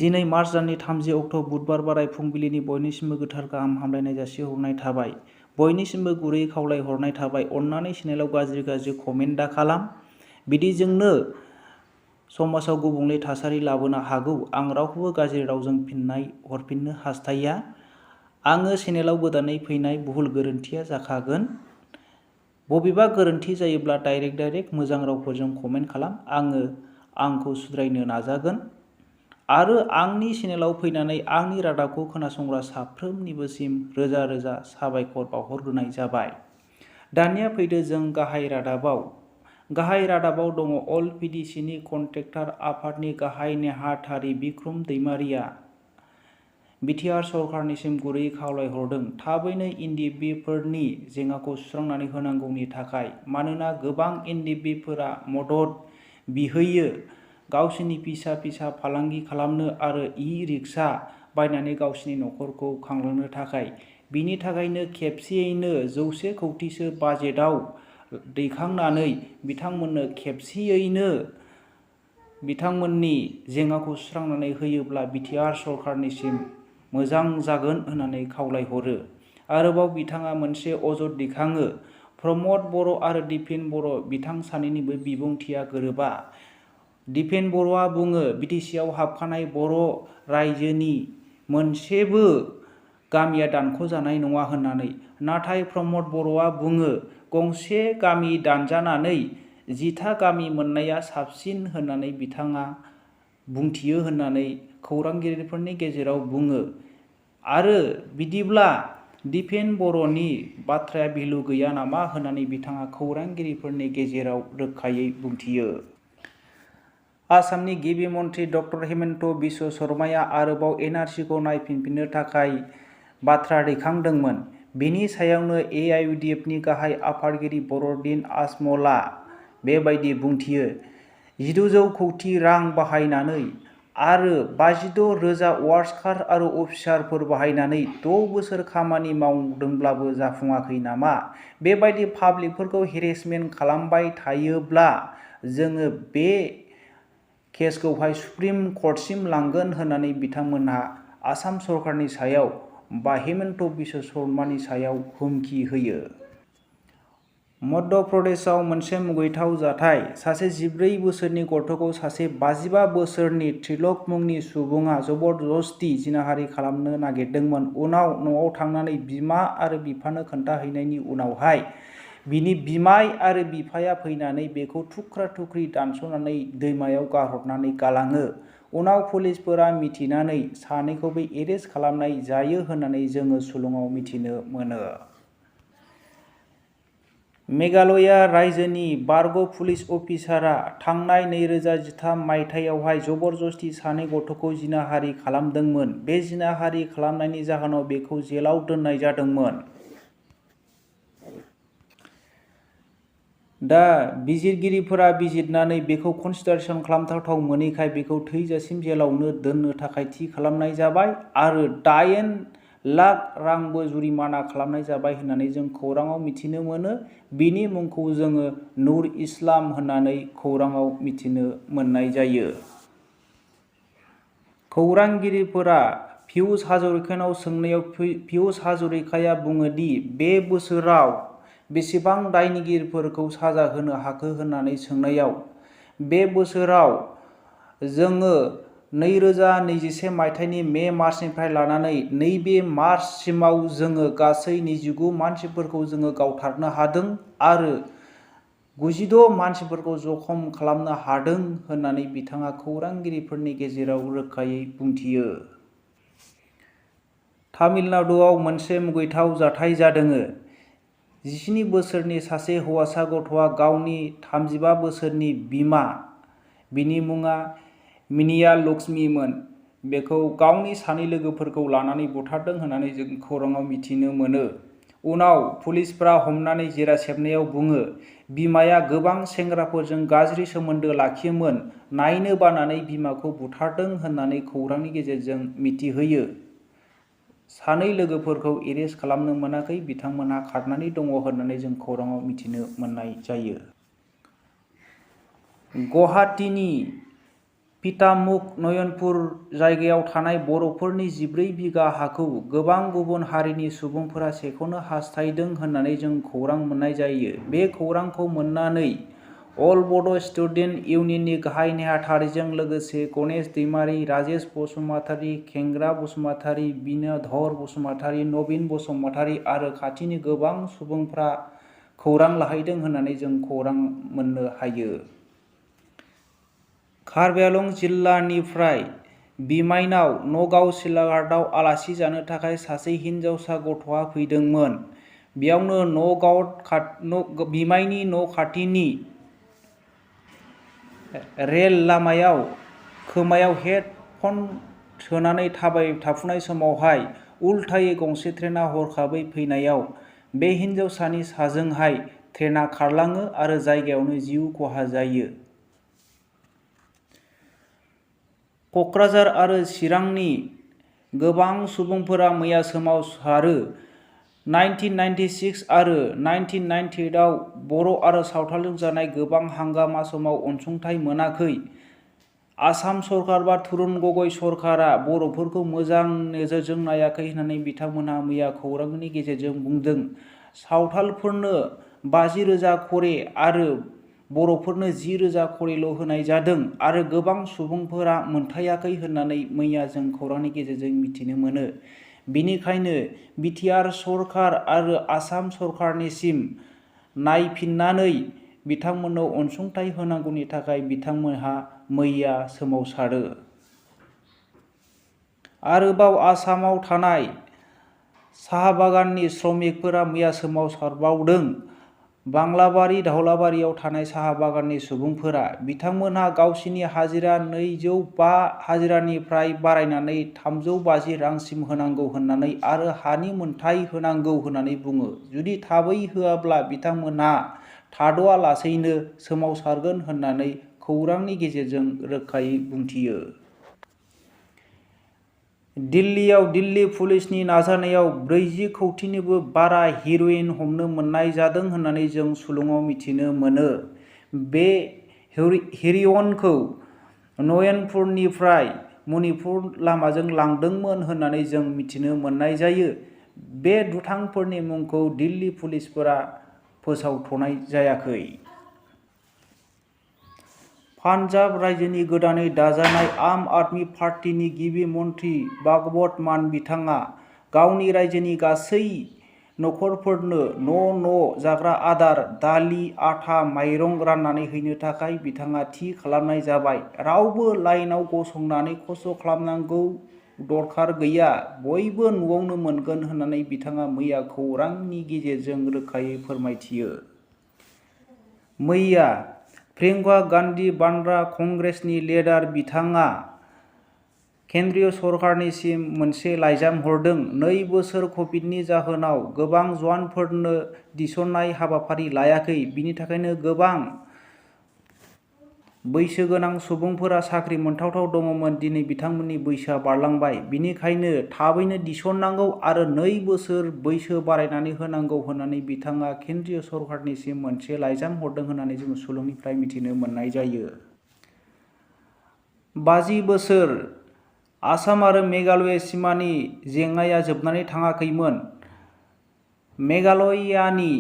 दिनै मार्च दाननि 30 अक्ट' बुधबार बाराय फुंबिलिनि बयनिसिमबो गोथार गाहाम हामलायनाय जासिहरनाय थाबाय। बयनिसिमबो गुरै खावलायहरनाय थाबाय अन्नानै चेनेलाव गाज्रि कमेन्ट दा खालाम। बिदिजोंनो समाजाव गुबुंले थासारि लाबोनो हागौ। आं रावखौबो गाज्रि रावजों फिननाय हरफिननो हास्थाया। आङो चेनेलाव गोदानै फैनाय भुल गोरोन्थिया जाखागोन। बबेबा गोरोन्थि जायोब्ला डाइरेक्ट मोजां रावफोरजों कमेन्ट खालाम। आंखौ सुद्रायनो नाजागोन। आरो आंनि चेनेलाव फैनानै आंनि रादाबखौ खोनासंग्रा साफ्रोमनिबोसिम रोजा साबायखर बावहरग्रोनाय जाबाय। दानिया फैदो जों गाहाय रादाबाव दङ अल पिडिसिनि कन्ट्रेक्टर आफादनि गाहाय नेहाथारि बिक्रम दैमारिया बिटिआर सरकारनिसिम गुरै खावलायहरदों थाबैनो इन्दि बिफोरनि जेंनाखौ सुस्रांनानै होनांगौनि थाखाय। मानोना गोबां इन्दि बिफोरा मदद बिहोयो गावसिनि फिसा फालांगि खालामनो आरो इ-रिक्सा बायनानै गावसिनि नखरखौ खांलांनो थाखाय। बिनि थाखायनो खेबसेयैनो 100 कौटिसो बाजेटआव दैखांनानै बिथांमोननो खेबसेयैनो बिथांमोननि जेंनाखौ सुस्रांनानै होयोब्ला बिटिआर सरकारनिसिम मोजां जागोन होननानै खावलायहरो। आरोबाव बिथाङा मोनसे अजद दैखाङो प्रमद बर' आरो दिपेन बर' बिथां सानैनिबो बिबुंथिया गोरोबा। दिपेन बर'आ बुङो बिटिसिआव हाबखानाय बर' रायजोनि मोनसेबो गामिया दानख'जानाय नङा होननानै। नाथाय प्रमद बर'आ बुङो गंसे गामि दानजानानै 10था गामि मोननाया साबसिन होननानै बिथाङा बुंथियो होननानै खौरांगिरिफोरनि गेजेराव बुङो। आरो बिदिब्ला दिपेन बर'नि बाथ्राया भेलु गैया नामा होननानै बिथाङा खौरांगिरिफोरनि गेजेराव रोखायै बुंथियो। आसामनि गिबि मन्थ्रि ड हेमन्त बिश्व शर्माया आरोबाव एनआरसिखौ नायफिननो थाखाय बाथ्रा दैखांदोंमोन। बेनि सायावनो एआइइउडिएफनि गाहाय आफादगिरि बर'दिन आजमलआ बेबायदि बुंथियो। 1900 कौटि रां बाहायनानै आरो 56,000 वार्कार आरो अफिसारफोर बाहायनानै 6 बोसोर खामानि मावदोंब्लाबो जाफुङाखै नामा? बेबायदि पाब्लिकफोरखौ हेरेसमेन्ट खालामबाय थायोब्ला जोङो बे केसखौहाय सुप्रिम कर्टसिम लांगोन होननानै बिथांमोनहा आसाम सरकारनि सायाव बा हेमन्त बिश्व शर्मानि सायाव हुमखि होयो। मध्य प्रदेशआव मोनसे मुगैथाव जाथाय। सासे 14 बोसोरनि गथ'खौ सासे 55 बोसोरनि त्रिलक मुंनि सुबुङा जबरदस्ति जिनाहारि खालामनो नागिरदोंमोन। उनाव न'आव थांनानै बिमा आरो बिफानो खोन्थाहैनायनि उनावहाय बिनि बिमाय आरो बिफाया फैनानै बेखौ थुख्रा-थुख्रि दानस'नानै दैमायाव गारहरनानै गालाङो। उनाव पुलिसफोरा मिथिनानै सानैखौबो एरेस्ट खालामनाय जायो होननानै जोङो सुलुङाव मिथिनो मोनो। मेघालय रायजोनि बारग' पुलिस अफिसारआ थांनाय 2013 मायथाइयावहाय जबरदस्ति सानै गथ'खौ जिनाहारि खालामदोंमोन। बे जिनाहारि खालामनायनि जाहोनाव बेखौ जेलाव दोननाय जादोंमोन। दा बिजिरगिरिफोरा बिजिरनानै बेखौ कनसिडारेसन खालामथावथाव मोनैखाय बेखौ थैजासिम जेलावनो दोननो थाखाय थि खालामनाय जाबाय आरो 9 लाख रांबो जुरिमाना खालामनाय जाबाय होननानै जों खौराङाव मिथिनो मोनो। बिनि मुंखौ जोङो नुर इस्लाम होननानै खौराङाव मिथिनो मोननाय जायो। खौरांगिरिफोरा पियुष हाजरिकानाव सोंनायाव पियुष हाजरिकाया बुङोदि बे बोसोराव बेसेबां दायनिगिरिफोरखौ साजा होनो हाखो होननानै सोंनायाव बे बोसोराव जोङो 2021 मायथाइनि मे मार्चनिफ्राय लानानै नैबे मार्चसिमाव जोङो गासै 29 मानसिफोरखौ जोङो गावथारनो हादों आरो 96 मानसिफोरखौ जखम खालामनो हादों होननानै बिथाङा खौरांगिरिफोरनि गेजेराव रोखायै बुंथियो। तामिलनाडुआव मोनसे मुगैथाव जाथाय जादों। 17 बोसोरनि सासे हौवासा गथ'आ गावनि 35 बोसोरनि बिमा, बिनि मुङा मिनिया लक्ष्मीमोन, बेखौ गावनि सानै लोगोफोरखौ लानानै बुथारदों होननानै जों खौराङाव मिथिनो मोनो। उनाव पुलिसफोरा हमनानै जेरा सेबनायाव बुङो बिमाया गोबां सेंग्राफोरजों गाज्रि सोमोन्दो लाखियोमोन, नायनो बानानै बिमाखौ बुथारदों होननानै खौरांनि गेजेरजों मिथिहोयो। सानै लोगोफोरखौ एरेस्ट खालामनो मोनाखै, बिथांमोनहा खारनानै दङ होननानै जों खौराङाव मिथिनो मोननाय जायो। गुवाहाटीनि पितामुख नयनपुर जायगायाव थानाय बर'फोरनि 14 बिगा हाखौ गोबां गुबुन हारिनि सुबुंफोरा सेख'नो हास्थायदों होननानै जों खौरां मोननाय जायो। बे खौरांखौ मोननानै अल बड' स्टुडेन्ट इउनियननि गाहाय नेहाथारिजों लोगोसे गणेश दैमारि, राजेश बसुमतारी, खेंग्रा बसुमतारी, बिनधर बसुमतारी, नबिन बसुमतारी आरो खाथिनि गोबां सुबुंफ्रा खौरां लाहैदों होननानै जों खौरां मोननो हायो। कार्बि आंलं जिल्लानिफ्राय बिमाइनाव नगाव सिलाघाटआव आलासि जानो थाखाय सासे हिनजावसा गथ'आ फैदोंमोन। बेयावनो बिमाइनि न' खाथिनि रेल लामायाव खोमायाव हेडफन सोनानै थाबाय थाफुनाय समावहाय उल्थायै गंसे ट्रेना हरखाबै फैनायाव बे हिनजावसानि साजोंहाय ट्रेना खारलाङो आरो जायगायावनो जिउ खहा जायो। क'क्राझार आरो चिरांनि गोबां सुबुंफोरा मैया सोमावसारो। 1996 आरो 1998 आव बर' आरो सावथालजों जानाय गोबां हांगामा समाव अनसुंथाइ मोनाखै। आसाम सरकार बा तरुण गगৈ सरकारा बर'फोरखौ मोजां नोजोरजों नायाखै होननानै बिथांमोनहा मैया खौरांनि गेजेरजों बुंदों। सावथालफोरनो 50,000 करे आरो बर'फोरनो 10,000 करेल' होनाय जादों आरो गोबां सुबुंफोरा मोनथायाखै होननानै मैया जों खौरांनि गेजेरजों मिथिनो मोनो। बेनिखायनो बिटिआर सरकार आरो आसाम सरकारनिसिम नायफिननानै बिथांमोननो अनसुंथाइ होनांगौनि थाखाय बिथांमोनहा मैया सोमावसारो। आरोबाव आसामाव थानाय साहा बागाननि श्रमिकफोरा मैया सोमावसारबावदों। बांलाबारि धावलाबारियाव थानाय साहा बागाननि सुबुंफोरा बिथांमोनहा गावसिनि हाजिरा 205 हाजिरानिफ्राय बारायनानै 350 रांसिम होनांगौ होननानै आरो हानि मोनथाय होनांगौ होननानै बुङो। जुदि थाबै होआब्ला बिथांमोनहा थाद'आलासैनो सोमावसारगोन होननानै खौरांनि गेजेरजों रोखायै बुंथियो। दिल्लीयाव दिल्ली पुलिसनि नाजानायाव 40 कौटिनिबो बारा हेर'इन हमनो मोननाय जादों होननानै जों सुलुङाव मिथिनो मोनो। बे हेर'इनखौ नयनपुरनिफ्राय मणिपुर लामाजों लांदोंमोन होननानै जों मिथिनो मोननाय जायो। बे दुथांफोरनि मुंखौ दिल्ली पुलिसफोरा फोसावथ'नाय जायाखै। पान्जाब रायजोनि गोदानै दाजानाय आम आदमी पार्टीनि गिबि मन्थ्रि भगवत मान बिथाङा गावनि रायजोनि गासै नखरफोरनो न' जाग्रा आदार, दालि, आटा, माइरं राननानै हैनो थाखाय बिथाङा थि खालामनाय जाबाय। रावबो लाइनाव गसंनानै खस्थ' खालामनांगौ दरखार गैया, बयबो न'आवनो मोनगोन होननानै बिथाङा मैया खौरांनि गेजेरजों रोखायै फोरमायथियो। मैया प्रियंका गान्धी बान्द्रा कंग्रेसनि लिडार बिथाङा केन्द्रीय सरकारनिसिम मोनसे लाइजाम हरदों। 2 बोसोर कभिडनि जाहोनाव गोबां जवानफोरनो थिसननाय हाबाफारि लायाखै। बिनि थाखायनो गोबां बैसोगोनां सुबुंफोरा साख्रि मोनथावथाव दङमोन। दिनै बिथांमोननि बैसोआ बारलांबाय। बिनिखायनो थाबैनो थिसननांगौ आरो 2 बोसोर बैसो बारायनानै होनांगौ होननानै बिथाङा केन्द्रीय सरकारनिसिम मोनसे लाइजाम हरदों होननानै जों सुलुंनिफ्राय मिथिनो मोननाय जायो। 50 बोसोर आसाम आरो मेघालय सिमानि जेंनाया जोबनानै थाङाखैमोन। मेघालयानि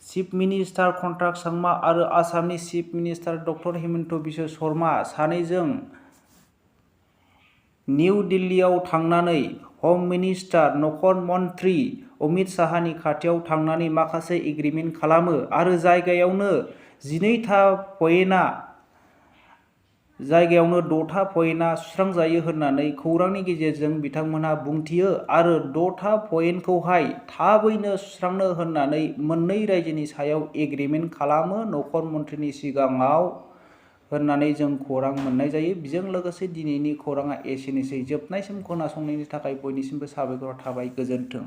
चिफ मिनिस्टार कन्ट्राक सांमा आरो आसामनि chief minister doctor Himanta Biswa Sharma सानैजों निउ दिल्लीयाव थांनानै हम मिनिस्टार नखर मन्थ्रि अमित शाहनि खाथियाव थांनानै माखासे एग्रिमेन्ट खालामो आरो जायगायावनो 12था पइन्टआ जायगायावनो 6था पइन्टआ सुस्रांजायो होननानै खौरांनि गेजेरजों बिथांमोनहा बुंथियो आरो 6था पइन्टखौहाय थाबैनो सुस्रांनो होननानै मोननै रायजोनि सायाव एग्रिमेन्ट खालामो नखर मन्थ्रिनि सिगाङाव होननानै जों खौरां मोननाय जायो। बेजों लोगोसे दिनैनि खौराङा एसेनोसै। जोबनायसिम खोनासंनायनि थाखाय बयनिसिमबो साबायखर थाबाय। गोजोन्थों।